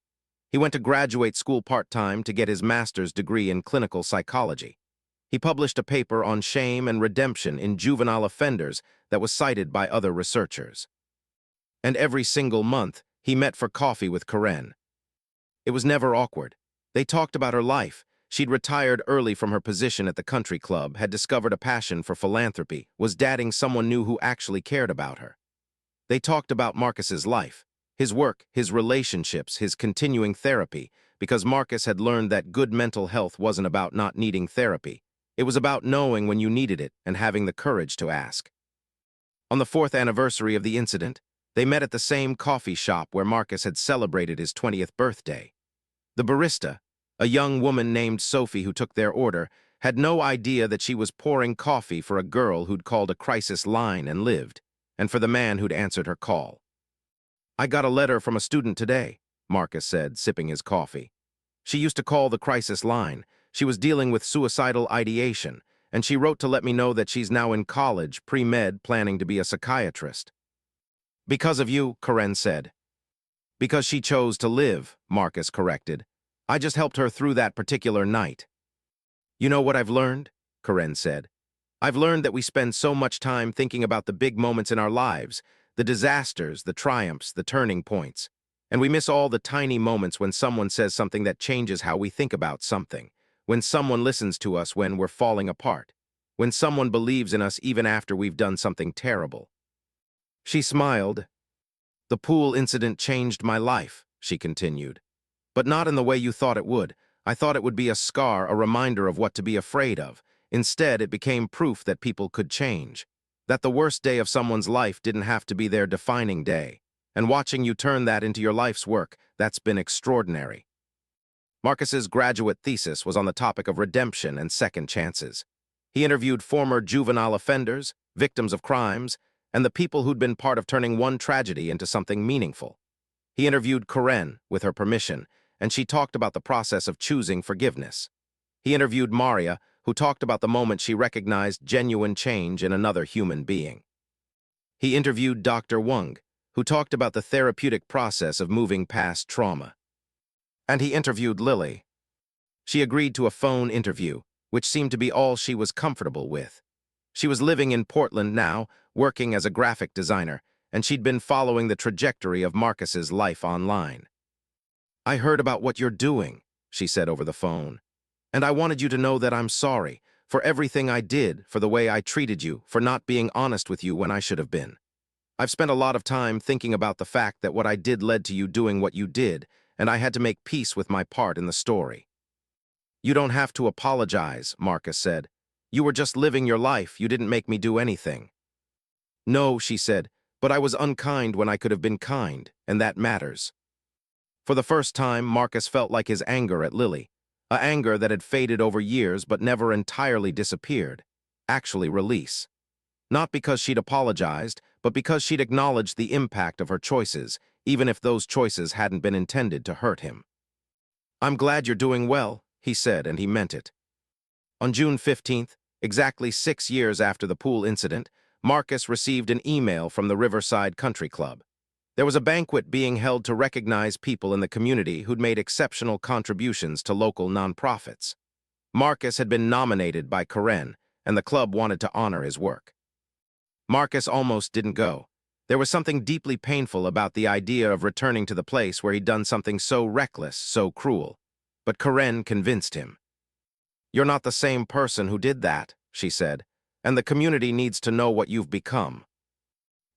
He went to graduate school part-time to get his master's degree in clinical psychology. He published a paper on shame and redemption in juvenile offenders that was cited by other researchers. And every single month, he met for coffee with Corinne. It was never awkward. They talked about her life. She'd retired early from her position at the country club, had discovered a passion for philanthropy, was dating someone new who actually cared about her. They talked about Marcus's life. His work, his relationships, his continuing therapy, because Marcus had learned that good mental health wasn't about not needing therapy. It was about knowing when you needed it and having the courage to ask. On the 4th anniversary of the incident, they met at the same coffee shop where Marcus had celebrated his 20th birthday. The barista, a young woman named Sophie who took their order, had no idea that she was pouring coffee for a girl who'd called a crisis line and lived, and for the man who'd answered her call. "I got a letter from a student today," Marcus said, sipping his coffee. "She used to call the crisis line. She was dealing with suicidal ideation, and she wrote to let me know that she's now in college, pre-med, planning to be a psychiatrist." "Because of you," Karen said. "Because she chose to live," Marcus corrected. "I just helped her through that particular night." "You know what I've learned?" Karen said. "I've learned that we spend so much time thinking about the big moments in our lives, the disasters, the triumphs, the turning points, and we miss all the tiny moments when someone says something that changes how we think about something, when someone listens to us when we're falling apart, when someone believes in us even after we've done something terrible." She smiled. "The pool incident changed my life," she continued. "But not in the way you thought it would. I thought it would be a scar, a reminder of what to be afraid of. Instead, it became proof that people could change, that the worst day of someone's life didn't have to be their defining day. And watching you turn that into your life's work, that's been extraordinary." Marcus's graduate thesis was on the topic of redemption and second chances. He interviewed former juvenile offenders, victims of crimes, and the people who'd been part of turning one tragedy into something meaningful. He interviewed Karen, with her permission, and she talked about the process of choosing forgiveness. He interviewed Maria, who talked about the moment she recognized genuine change in another human being. He interviewed Dr. Wung, who talked about the therapeutic process of moving past trauma. And he interviewed Lily. She agreed to a phone interview, which seemed to be all she was comfortable with. She was living in Portland now, working as a graphic designer, and she'd been following the trajectory of Marcus's life online. "I heard about what you're doing," she said over the phone. "And I wanted you to know that I'm sorry for everything I did, for the way I treated you, for not being honest with you when I should have been. I've spent a lot of time thinking about the fact that what I did led to you doing what you did, and I had to make peace with my part in the story." "You don't have to apologize," Marcus said. "You were just living your life. You didn't make me do anything." "No," she said, "but I was unkind when I could have been kind, and that matters." For the first time, Marcus felt like his anger at Lily, a anger that had faded over years but never entirely disappeared, actually release. Not because she'd apologized, but because she'd acknowledged the impact of her choices, even if those choices hadn't been intended to hurt him. "I'm glad you're doing well," he said, and he meant it. On June 15th, exactly 6 years after the pool incident, Marcus received an email from the Riverside Country Club. There was a banquet being held to recognize people in the community who'd made exceptional contributions to local nonprofits. Marcus had been nominated by Karen, and the club wanted to honor his work. Marcus almost didn't go. There was something deeply painful about the idea of returning to the place where he'd done something so reckless, so cruel. But Karen convinced him. "You're not the same person who did that," she said, "and the community needs to know what you've become."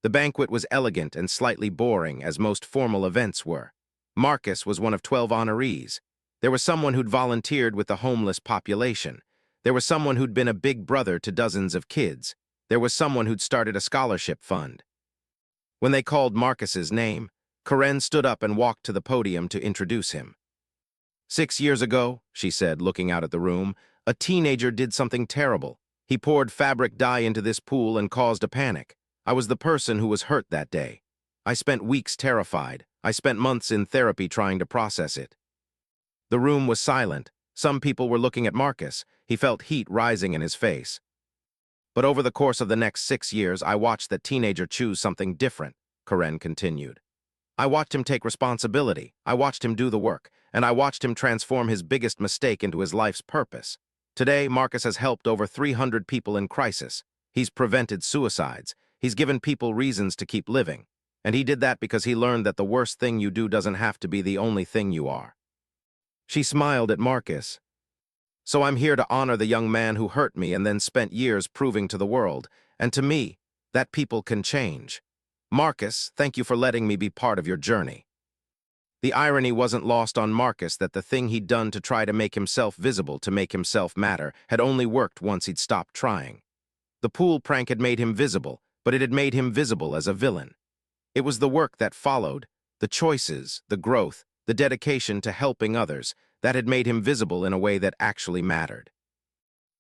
The banquet was elegant and slightly boring, as most formal events were. Marcus was one of 12 honorees. There was someone who'd volunteered with the homeless population. There was someone who'd been a big brother to dozens of kids. There was someone who'd started a scholarship fund. When they called Marcus's name, Karen stood up and walked to the podium to introduce him. "6 years ago," she said, looking out at the room, "a teenager did something terrible. He poured fabric dye into this pool and caused a panic. I was the person who was hurt that day. I spent weeks terrified. I spent months in therapy trying to process it." The room was silent. Some people were looking at Marcus. He felt heat rising in his face. "But over the course of the next 6 years, I watched that teenager choose something different," Karen continued. "I watched him take responsibility. I watched him do the work. And I watched him transform his biggest mistake into his life's purpose. Today, Marcus has helped over 300 people in crisis. He's prevented suicides. He's given people reasons to keep living. And he did that because he learned that the worst thing you do doesn't have to be the only thing you are." She smiled at Marcus. "So I'm here to honor the young man who hurt me and then spent years proving to the world, and to me, that people can change." Marcus, thank you for letting me be part of your journey. The irony wasn't lost on Marcus that the thing he'd done to try to make himself visible, to make himself matter, had only worked once he'd stopped trying. The pool prank had made him visible, but it had made him visible as a villain. It was the work that followed, the choices, the growth, the dedication to helping others, that had made him visible in a way that actually mattered.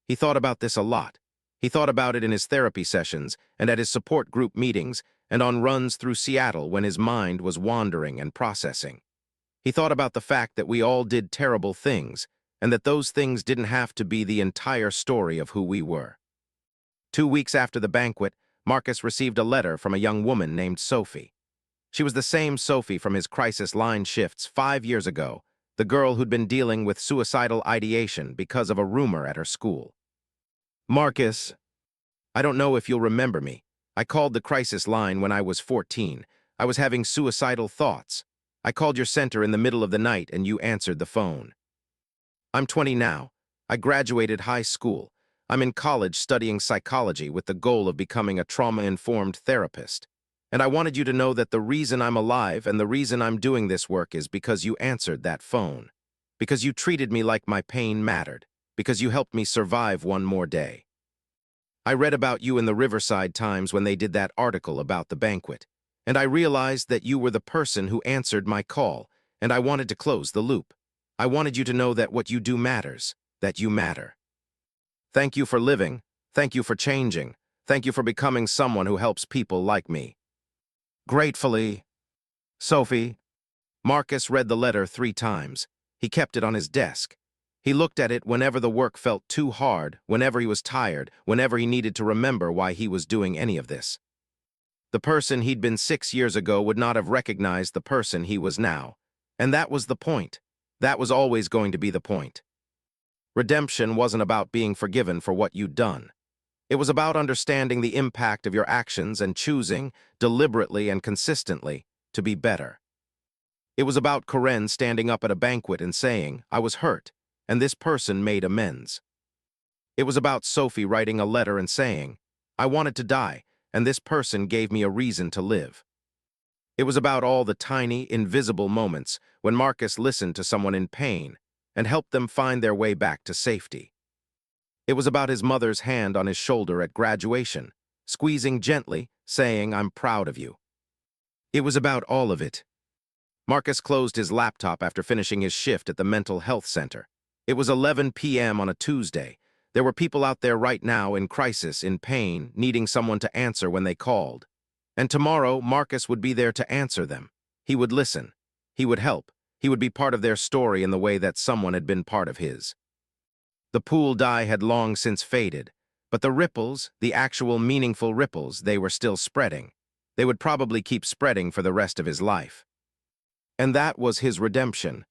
He thought about this a lot. He thought about it in his therapy sessions and at his support group meetings and on runs through Seattle when his mind was wandering and processing. He thought about the fact that we all did terrible things and that those things didn't have to be the entire story of who we were. 2 weeks after the banquet, Marcus received a letter from a young woman named Sophie. She was the same Sophie from his crisis line shifts 5 years ago, the girl who'd been dealing with suicidal ideation because of a rumor at her school. Marcus, I don't know if you'll remember me. I called the crisis line when I was 14. I was having suicidal thoughts. I called your center in the middle of the night and you answered the phone. I'm 20 now. I graduated high school. I'm in college studying psychology with the goal of becoming a trauma-informed therapist. And I wanted you to know that the reason I'm alive and the reason I'm doing this work is because you answered that phone. Because you treated me like my pain mattered. Because you helped me survive one more day. I read about you in the Riverside Times when they did that article about the banquet, and I realized that you were the person who answered my call, and I wanted to close the loop. I wanted you to know that what you do matters, that you matter. Thank you for living. Thank you for changing. Thank you for becoming someone who helps people like me. Gratefully, Sophie. Marcus read the letter 3 times. He kept it on his desk. He looked at it whenever the work felt too hard, whenever he was tired, whenever he needed to remember why he was doing any of this. The person he'd been 6 years ago would not have recognized the person he was now. And that was the point. That was always going to be the point. Redemption wasn't about being forgiven for what you'd done. It was about understanding the impact of your actions and choosing, deliberately and consistently, to be better. It was about Karen standing up at a banquet and saying, I was hurt, and this person made amends. It was about Sophie writing a letter and saying, I wanted to die, and this person gave me a reason to live. It was about all the tiny, invisible moments when Marcus listened to someone in pain and helped them find their way back to safety. It was about his mother's hand on his shoulder at graduation, squeezing gently, saying, I'm proud of you. It was about all of it. Marcus closed his laptop after finishing his shift at the mental health center. It was 11 p.m. on a Tuesday. There were people out there right now in crisis, in pain, needing someone to answer when they called. And tomorrow, Marcus would be there to answer them. He would listen. He would help. He would be part of their story in the way that someone had been part of his. The pool dye had long since faded, but the ripples, the actual meaningful ripples, they were still spreading. They would probably keep spreading for the rest of his life. And that was his redemption.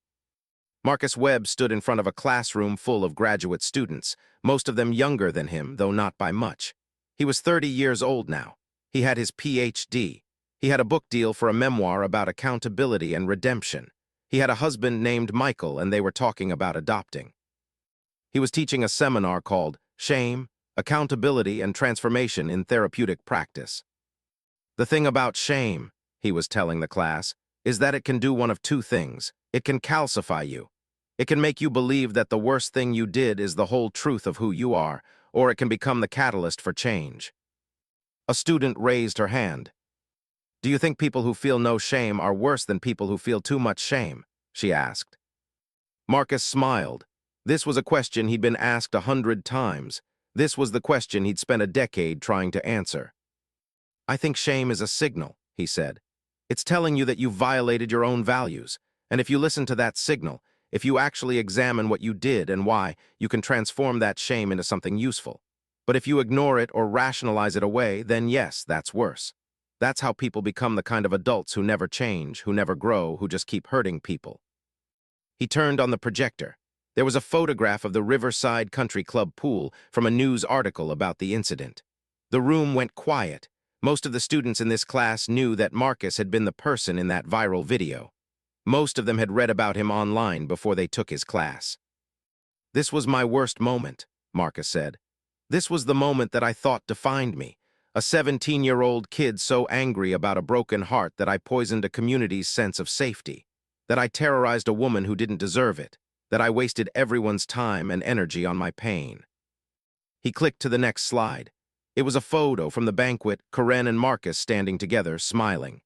Marcus Webb stood in front of a classroom full of graduate students, most of them younger than him, though not by much. He was 30 years old now. He had his PhD. He had a book deal for a memoir about accountability and redemption. He had a husband named Michael, and they were talking about adopting. He was teaching a seminar called Shame, Accountability and Transformation in Therapeutic Practice. The thing about shame, he was telling the class, is that it can do one of 2 things. It can calcify you. It can make you believe that the worst thing you did is the whole truth of who you are, or it can become the catalyst for change. A student raised her hand. Do you think people who feel no shame are worse than people who feel too much shame? She asked. Marcus smiled. This was a question he'd been asked 100 times. This was the question he'd spent a decade trying to answer. I think shame is a signal, he said. It's telling you that you violated your own values. And if you listen to that signal, if you actually examine what you did and why, you can transform that shame into something useful. But if you ignore it or rationalize it away, then yes, that's worse. That's how people become the kind of adults who never change, who never grow, who just keep hurting people. He turned on the projector. There was a photograph of the Riverside Country Club pool from a news article about the incident. The room went quiet. Most of the students in this class knew that Marcus had been the person in that viral video. Most of them had read about him online before they took his class. This was my worst moment, Marcus said. This was the moment that I thought defined me, A 17-year-old kid so angry about a broken heart that I poisoned a community's sense of safety, that I terrorized a woman who didn't deserve it, that I wasted everyone's time and energy on my pain. He clicked to the next slide. It was a photo from the banquet, Karen and Marcus standing together, smiling.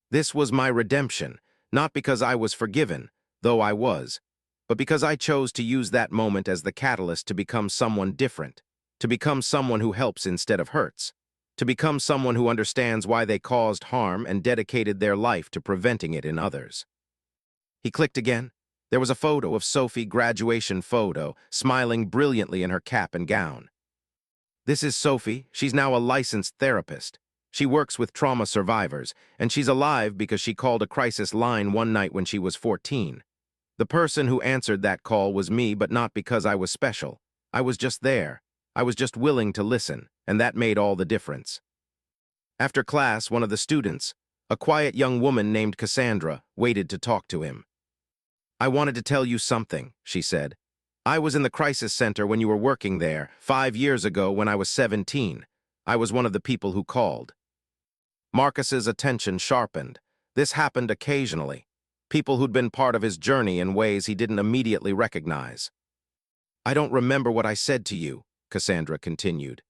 This was my redemption, not because I was forgiven, though I was, but because I chose to use that moment as the catalyst to become someone different, to become someone who helps instead of hurts, to become someone who understands why they caused harm and dedicated their life to preventing it in others. He clicked again. There was a photo of Sophie, graduation photo, smiling brilliantly in her cap and gown. This is Sophie. She's now a licensed therapist. She works with trauma survivors, and she's alive because she called a crisis line one night when she was 14. The person who answered that call was me, but not because I was special. I was just there. I was just willing to listen, and that made all the difference. After class, one of the students, a quiet young woman named Cassandra, waited to talk to him. "I wanted to tell you something," she said. "I was in the crisis center when you were working there, 5 years ago when I was 17. I was one of the people who called." Marcus's attention sharpened. This happened occasionally. People who'd been part of his journey in ways he didn't immediately recognize. "I don't remember what I said to you," Cassandra continued.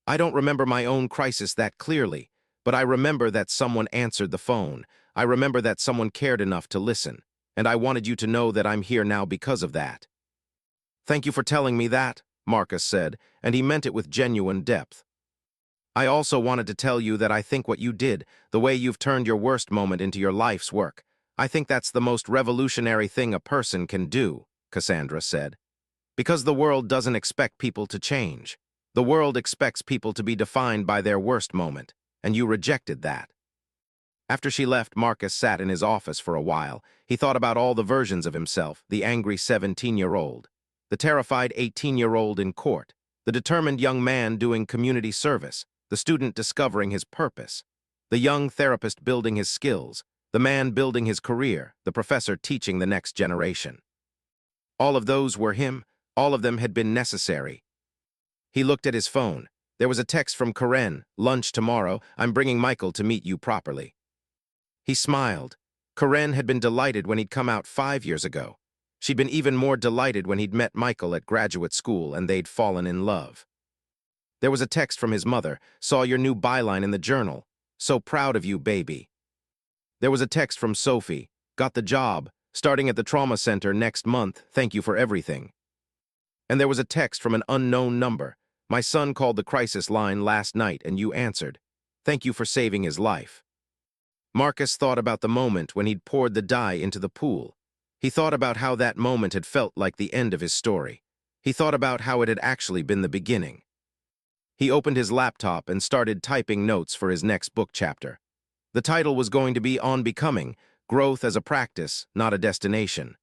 "I don't remember my own crisis that clearly, but I remember that someone answered the phone. I remember that someone cared enough to listen, and I wanted you to know that I'm here now because of that." "Thank you for telling me that," Marcus said, and he meant it with genuine depth. "I also wanted to tell you that I think what you did, the way you've turned your worst moment into your life's work, I think that's the most revolutionary thing a person can do," Cassandra said. "Because the world doesn't expect people to change. The world expects people to be defined by their worst moment, and you rejected that." After she left, Marcus sat in his office for a while. He thought about all the versions of himself: the angry 17-year-old, the terrified 18-year-old in court, the determined young man doing community service, the student discovering his purpose, the young therapist building his skills, the man building his career, the professor teaching the next generation. All of those were him. All of them had been necessary. He looked at his phone. There was a text from Karen: "Lunch tomorrow. I'm bringing Michael to meet you properly." He smiled. Karen had been delighted when he'd come out 5 years ago. She'd been even more delighted when he'd met Michael at graduate school and they'd fallen in love. There was a text from his mother: "Saw your new byline in the journal. So proud of you, baby." There was a text from Sophie: "Got the job. Starting at the trauma center next month. Thank you for everything." And there was a text from an unknown number: "My son called the crisis line last night and you answered. Thank you for saving his life." Marcus thought about the moment when he'd poured the dye into the pool. He thought about how that moment had felt like the end of his story. He thought about how it had actually been the beginning. He opened his laptop and started typing notes for his next book chapter. The title was going to be On Becoming: Growth as a Practice, Not a Destination.